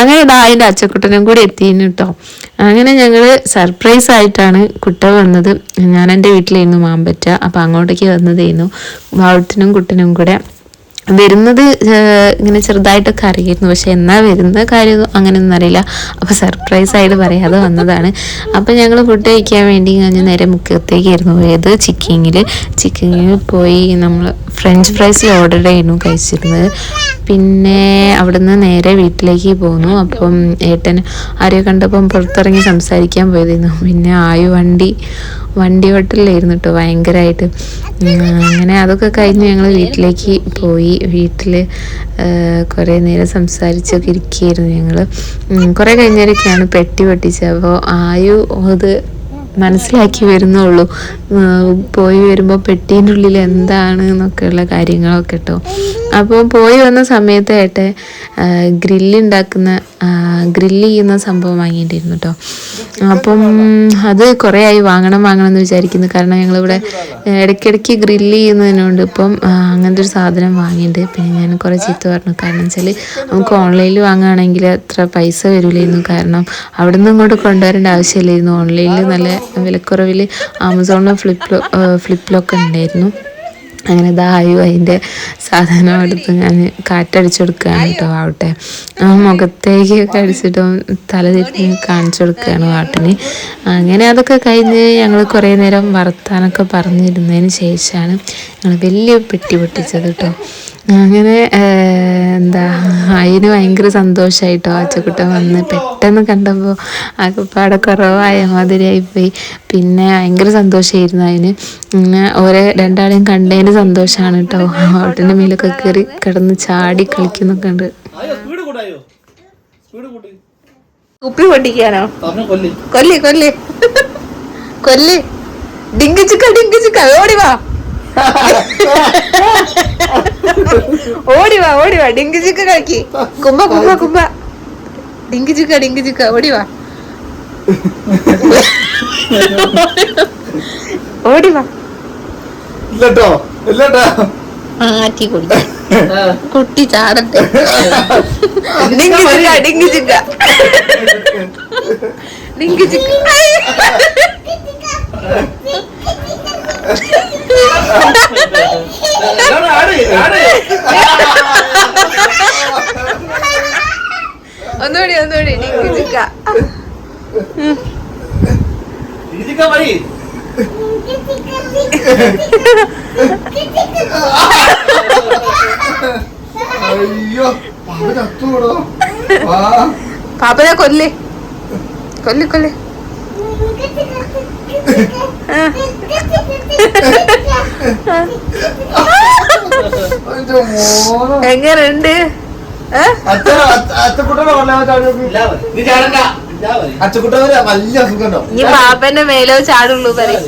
അങ്ങനെ ഇതാ അതിൻ്റെ അച്ചക്കുട്ടനും കൂടി എത്തിയിരുന്നു കേട്ടോ. അങ്ങനെ ഞങ്ങൾ സർപ്രൈസ് ആയിട്ടാണ് കുട്ട വന്നത്. ഞാൻ എൻ്റെ വീട്ടിലായിരുന്നു മാമ്പറ്റ, അപ്പം അങ്ങോട്ടേക്ക് വന്നതായിരുന്നു. വാവട്ടിനും കുട്ടനും കൂടെ വരുന്നത് ഇങ്ങനെ ചെറുതായിട്ടൊക്കെ അറിയായിരുന്നു, പക്ഷെ എന്നാ വരുന്ന കാര്യം അങ്ങനെയൊന്നും അറിയില്ല. അപ്പോൾ സർപ്രൈസായിട്ട് പറയാതെ വന്നതാണ്. അപ്പം ഞങ്ങൾ ഫുഡ് കഴിക്കാൻ വേണ്ടി കഴിഞ്ഞ് നേരെ മുക്കത്തേക്കായിരുന്നു പോയത്. ചിക്കിങ്ങിൽ പോയി നമ്മൾ ഫ്രഞ്ച് ഫ്രൈസ് ഓർഡർ ചെയ്യുന്നു കഴിച്ചിരുന്നത്. പിന്നെ അവിടുന്ന് നേരെ വീട്ടിലേക്ക് പോന്നു. അപ്പം ഏട്ടൻ ആരെയോ കണ്ടപ്പം പുറത്തിറങ്ങി സംസാരിക്കാൻ പോയതായിരുന്നു. പിന്നെ വണ്ടി ഹോട്ടലിലായിരുന്നു കേട്ടോ ഭയങ്കരമായിട്ട്. അങ്ങനെ അതൊക്കെ കഴിഞ്ഞ് ഞങ്ങൾ വീട്ടിലേക്ക് പോയി. വീട്ടിൽ കുറേ നേരം സംസാരിച്ചൊക്കെ ഇരിക്കുകയായിരുന്നു ഞങ്ങൾ. കുറേ കഴിഞ്ഞവരൊക്കെയാണ് പെട്ടി പൊട്ടിച്ചത്. അപ്പോൾ ആയു അത് മനസ്സിലാക്കി വരുന്നുള്ളൂ. പോയി വരുമ്പോൾ പെട്ടീൻ്റെ ഉള്ളിൽ എന്താണ് എന്നൊക്കെയുള്ള കാര്യങ്ങളൊക്കെ കേട്ടോ. അപ്പോൾ പോയി വന്ന സമയത്ത് ഏട്ടെ ഗ്രില്ല് ചെയ്യുന്ന സംഭവം വാങ്ങിയിട്ടിരുന്നു കേട്ടോ. അപ്പം അത് കുറേ ആയി വാങ്ങണം എന്ന് വിചാരിക്കുന്നു. കാരണം ഞങ്ങളിവിടെ ഇടയ്ക്കിടയ്ക്ക് ഗ്രില്ല് ചെയ്യുന്നതിനുണ്ട്. ഇപ്പം അങ്ങനത്തെ ഒരു സാധനം വാങ്ങിയിട്ടുണ്ട്. പിന്നെ ഞാൻ കുറേ ചീത്ത പറഞ്ഞു. കാരണം വെച്ചാൽ നമുക്ക് ഓൺലൈനിൽ വാങ്ങുകയാണെങ്കിൽ അത്ര പൈസ വരില്ലായിരുന്നു. കാരണം അവിടെ നിന്ന് ഇങ്ങോട്ട് കൊണ്ടുവരേണ്ട ആവശ്യമില്ലായിരുന്നു. ഓൺലൈനിൽ നല്ല വിലക്കുറവിൽ ആമസോണിലും ഫ്ലിപ്പിലൊക്കെ ഉണ്ടായിരുന്നു. അങ്ങനെ ഇതായു അതിൻ്റെ സാധനം എടുത്ത് ഞാൻ കാറ്റടിച്ചു കൊടുക്കുകയാണ് കേട്ടോ ആവട്ടെ. മുഖത്തേക്കൊക്കെ അടിച്ചിട്ട് തല തിരിഞ്ഞ് കാണിച്ചു കൊടുക്കുകയാണ് വാട്ടിന്. അങ്ങനെ അതൊക്കെ കഴിഞ്ഞ് ഞങ്ങൾ കുറേ നേരം വർത്താനൊക്കെ പറഞ്ഞിരുന്നതിന് ശേഷമാണ് ഞങ്ങൾ വലിയ പെട്ടി പൊട്ടിച്ചത് കേട്ടോ. അങ്ങനെ അതിന് ഭയങ്കര സന്തോഷമായിട്ടോ. അച്ചക്കുട്ടൻ വന്ന് പെട്ടെന്ന് കണ്ടപ്പോൾ ആകെപ്പാടെ കുറവായ മാതിരിയായിപ്പോയി. പിന്നെ ഭയങ്കര സന്തോഷമായിരുന്നു അതിന്. ഓരോ രണ്ടാളെയും കണ്ടതിന് സന്തോഷമാണ് കേട്ടോ. ഹോട്ടലിൻ്റെ മേലൊക്കെ കയറി കിടന്ന് ചാടി കളിക്കുന്നൊക്കെ ഉണ്ട്. കുപ്പി പൊട്ടിക്കാനോ? കൊല്ലി ഡിങ്ക് ചിക്ക ഓടി വാ ഡിങ്ക് ചിക്ക കളിക്ക്. കുമ്പ ഡിങ്ക് ചിക്ക ഓടി വാ ആറ്റി കുടി കുട്ടി ചാടട്ടെ. ഡിങ്ക് ചിക്ക ഒന്നുകൂടി ഡിങ്ക് ചിക്ക. പാപ്പനെ കൊല്ല് എങ്ങനുണ്ട്? ഈ പാപ്പന്റെ മേലോ ചാടുള്ളൂ പറയും.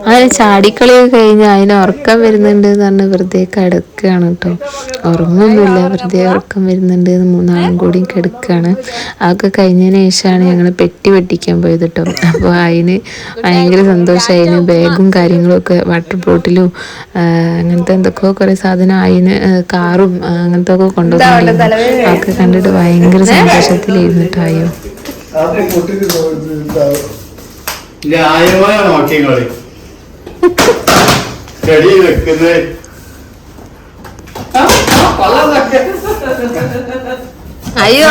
അങ്ങനെ ചാടിക്കളിയൊക്കെ കഴിഞ്ഞ് അതിന് ഉറക്കം വരുന്നുണ്ട് എന്ന് പറഞ്ഞ് വെറുതെ കിടക്കുകയാണ് കേട്ടോ. ഉറങ്ങൊന്നുമില്ല, വെറുതെ ഉറക്കം വരുന്നുണ്ട് എന്ന് മൂന്നാളും കൂടി കിടക്കുകയാണ്. അതൊക്കെ കഴിഞ്ഞതിന് ശേഷമാണ് ഞങ്ങൾ പെട്ടി വെട്ടിക്കാൻ പോയത് കേട്ടോ. അപ്പോൾ അതിന് ഭയങ്കര സന്തോഷമായിരുന്നു. ബാഗും കാര്യങ്ങളൊക്കെ വാട്ടർ ബോട്ടിലും അങ്ങനത്തെ എന്തൊക്കെയോ കുറേ സാധനം അതിന് കാറും അങ്ങനത്തെ ഒക്കെ കൊണ്ടുപോകുന്നുണ്ട്. അതൊക്കെ കണ്ടിട്ട് ഭയങ്കര സന്തോഷത്തിലായിരുന്നു കേട്ടോ. ചെടി വെക്കുന്നത് അയ്യോ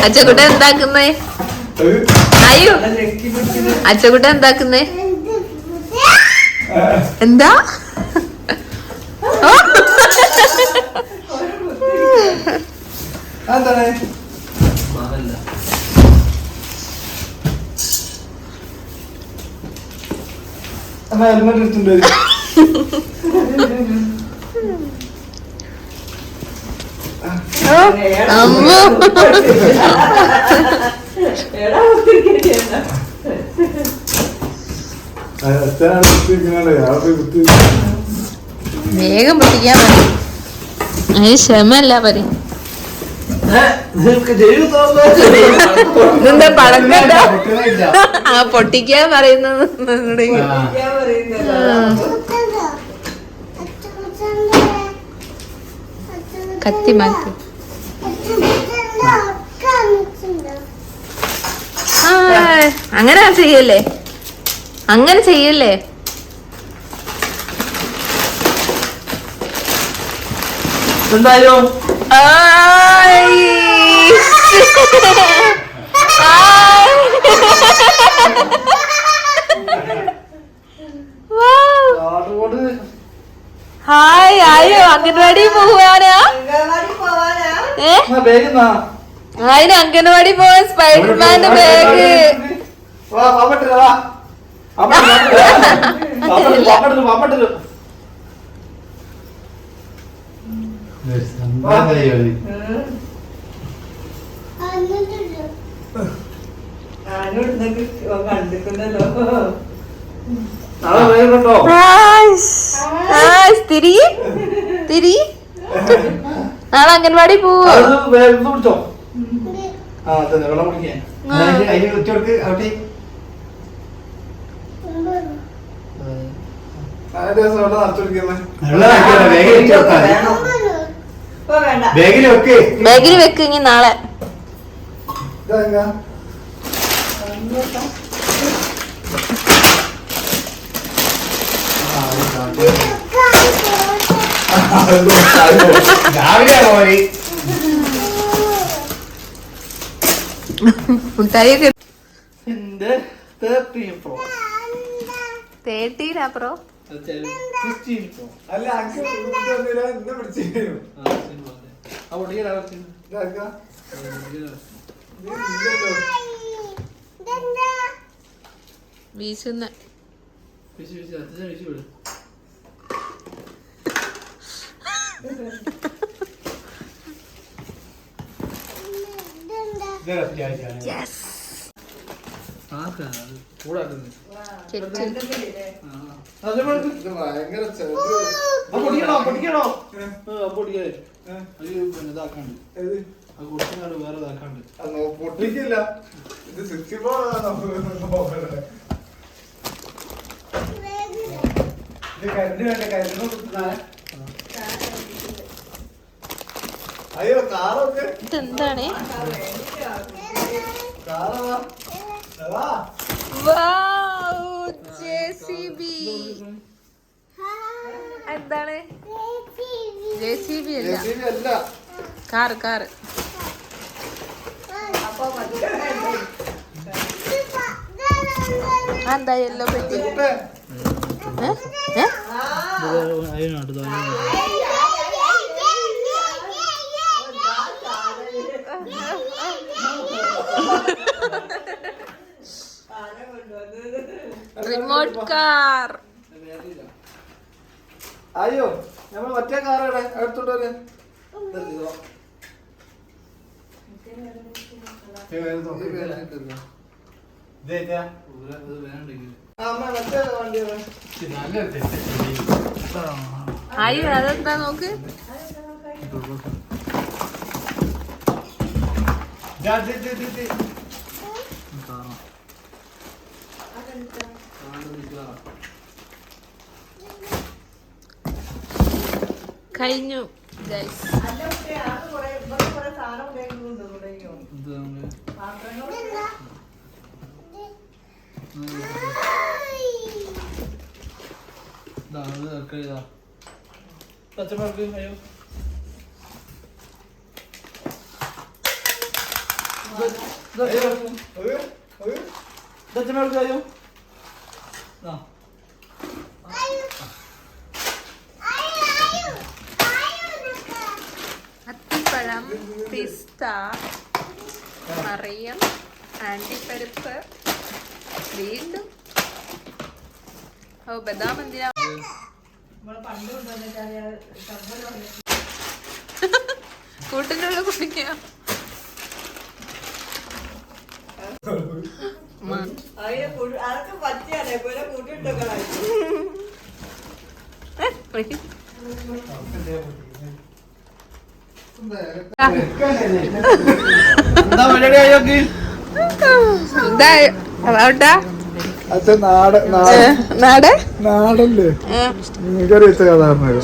അച്ചക്കുട്ട എന്താക്കുന്നേ? അയ്യോ അച്ചക്കുട്ട എന്താക്കുന്നേ? എന്താ ഹെൽമെറ്റ് എടുത്തിട്ടുണ്ട്. വേഗം പൊട്ടിക്കാൻ മതി. അതിന് ക്ഷമല്ല പറയും. ഇതെന്താ പടക്കണ്ട ആ പൊട്ടിക്കാൻ പറയുന്നത്. കത്തി മാറ്റി. അങ്ങനെ ചെയ്യല്ലേ, അങ്ങനെ ചെയ്യല്ലേ. എന്തായോ ഹായ് ആയോ അംഗൻവാടി പോവാനാ? അതിന് അംഗൻവാടി പോവാൻ സ്പൈഡർമാന്റെ ബാഗ്. നാളെ അംഗൻവാടി പോവോ? ബാഗിൽ വെക്ക് ഇനി നാളെ. മുട്ടായിയൊക്കെ 13 അപ്പുറം വീശുന്ന പൊട്ടിക്കില്ല. ഇത് 64 അയ്യോ കാറൊക്കെ ഇതെന്താണ്? എന്താണ്? JCB അല്ല, കാറ് കാറ്. എന്താ യെല്ലോ പെട്ടി? Remote car. അയ്യോ നമ്മൾ മറ്റേ കാറാണ് എടുത്തോണ്ട് വരാൻ. അയ്യോ അതെന്താ നോക്ക്. കഴിഞ്ഞു ഗൈസ്. പച്ചമുളക് അയ്യോ പച്ചമുളക് അയ്യോ അത്തിപ്പഴം, പിസ്ത, മറിയം, ആൻറ്റിപ്പരിപ്പ്, വീണ്ടും ഓ ബദാം എന്തിനാ? കൂട്ടിനുള്ള കുടിക്കുക. അതൊക്കെ പറ്റിയാണ് പോലെ കൂട്ടിട്ടൊക്കെ എന്താ പരിപാടി അയ്യോക്ക്? അച്ഛൻ നാടല്ലേ മീൻകറി വെച്ച കഥ പറഞ്ഞു